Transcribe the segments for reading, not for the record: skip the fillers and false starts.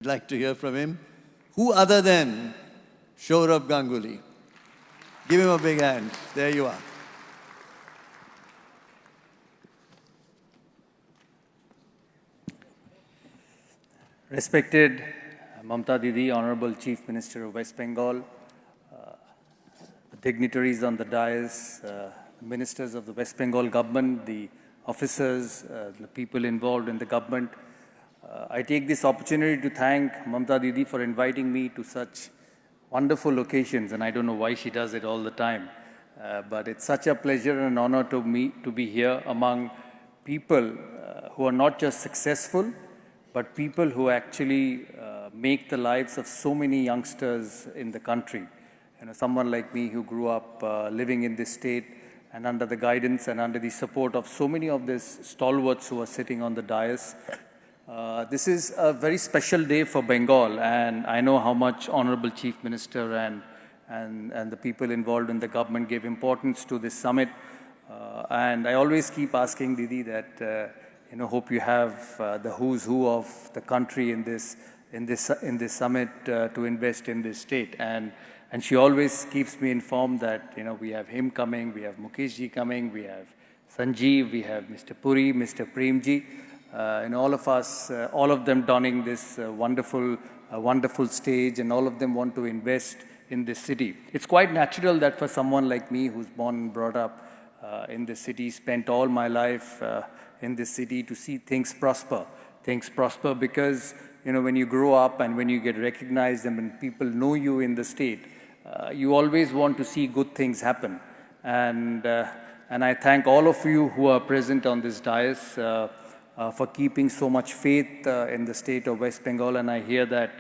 I'd like to hear from him. Who other than Sourav Ganguly? Give him a big hand. There you are. Respected Mamta Didi, Honorable Chief Minister of West Bengal, the dignitaries on the dais, ministers of the West Bengal government, the officers, the people involved in the government. I take this opportunity to thank Mamta Didi for inviting me to such wonderful occasions, and I don't know why she does it all the time, but it's such a pleasure and an honor to me to be here among people who are not just successful, but people who actually make the lives of so many youngsters in the country. You know, someone like me who grew up living in this state and under the guidance and under the support of so many of these stalwarts who are sitting on the dais. This is a very special day for Bengal, and I know how much Honorable Chief Minister and the people involved in the government gave importance to this summit. And I always keep asking Didi that, hope you have the who's who of the country in this summit to invest in this state. And she always keeps me informed that, we have him coming, we have Mukeshji coming, we have Sanjeev, we have Mr. Puri, Mr. Premji. And all of us, all of them donning this wonderful stage, and all of them want to invest in this city. It's quite natural that for someone like me who's born and brought up in this city, spent all my life in this city, to see things prosper. Things prosper because, when you grow up and when you get recognized and when people know you in the state, you always want to see good things happen. And I thank all of you who are present on this dais for keeping so much faith in the state of West Bengal, and I hear that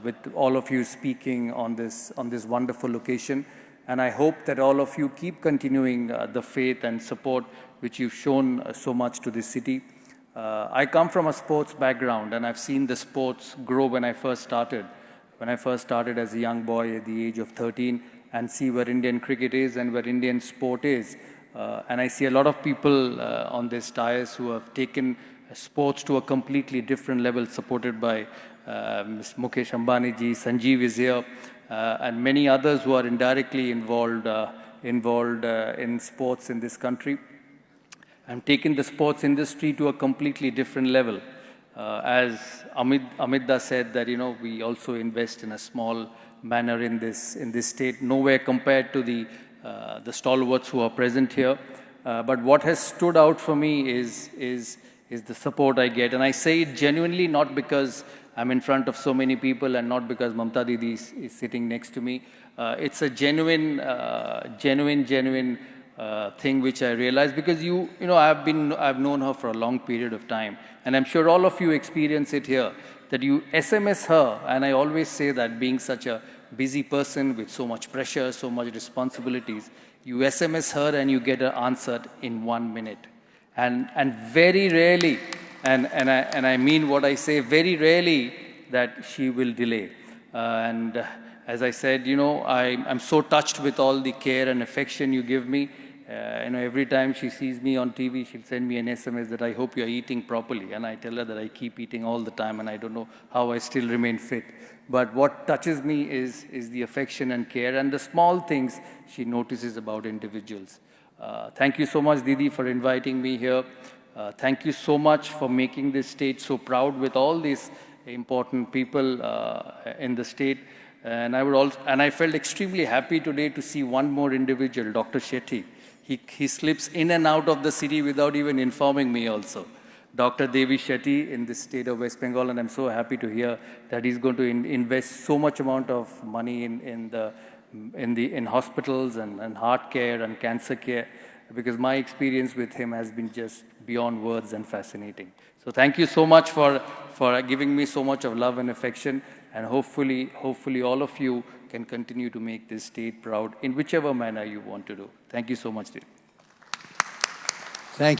with all of you speaking on this wonderful occasion, and I hope that all of you keep continuing the faith and support which you've shown so much to this city. I come from a sports background, and I've seen the sports grow when I first started. When I first started as a young boy at the age of 13, and see where Indian cricket is and where Indian sport is. And I see a lot of people on this dais who have taken sports to a completely different level, supported by Mr. Mukesh Ambani ji, Sanjeev is here, and many others who are indirectly involved in sports in this country, and taken the sports industry to a completely different level. As Amida said, that we also invest in a small manner in this state, nowhere compared to the stalwarts who are present here. But what has stood out for me is the support I get. And I say it genuinely, not because I'm in front of so many people and not because Mamta Didi is sitting next to me. It's a genuine thing which I realize, because I've known her for a long period of time. And I'm sure all of you experience it here, that you SMS her, and I always say that, being such a busy person with so much pressure, so much responsibilities, you SMS her and you get her answered in 1 minute. And very rarely, and I mean what I say, very rarely that she will delay. And as I said, I'm so touched with all the care and affection you give me. Every time she sees me on TV, she'll send me an SMS that I hope you're eating properly. And I tell her that I keep eating all the time, and I don't know how I still remain fit. But what touches me is the affection and care and the small things she notices about individuals. Thank you so much, Didi, for inviting me here. Thank you so much for making this state so proud with all these important people in the state. And I felt extremely happy today to see one more individual, Dr. Shetty. He slips in and out of the city without even informing me also. Dr. Debashis in the state of West Bengal, and I'm so happy to hear that he's going to invest so much amount of money in hospitals and heart care and cancer care, because my experience with him has been just beyond words and fascinating. So thank you so much for giving me so much of love and affection, and hopefully all of you can continue to make this state proud in whichever manner you want to do. Thank you so much, dear.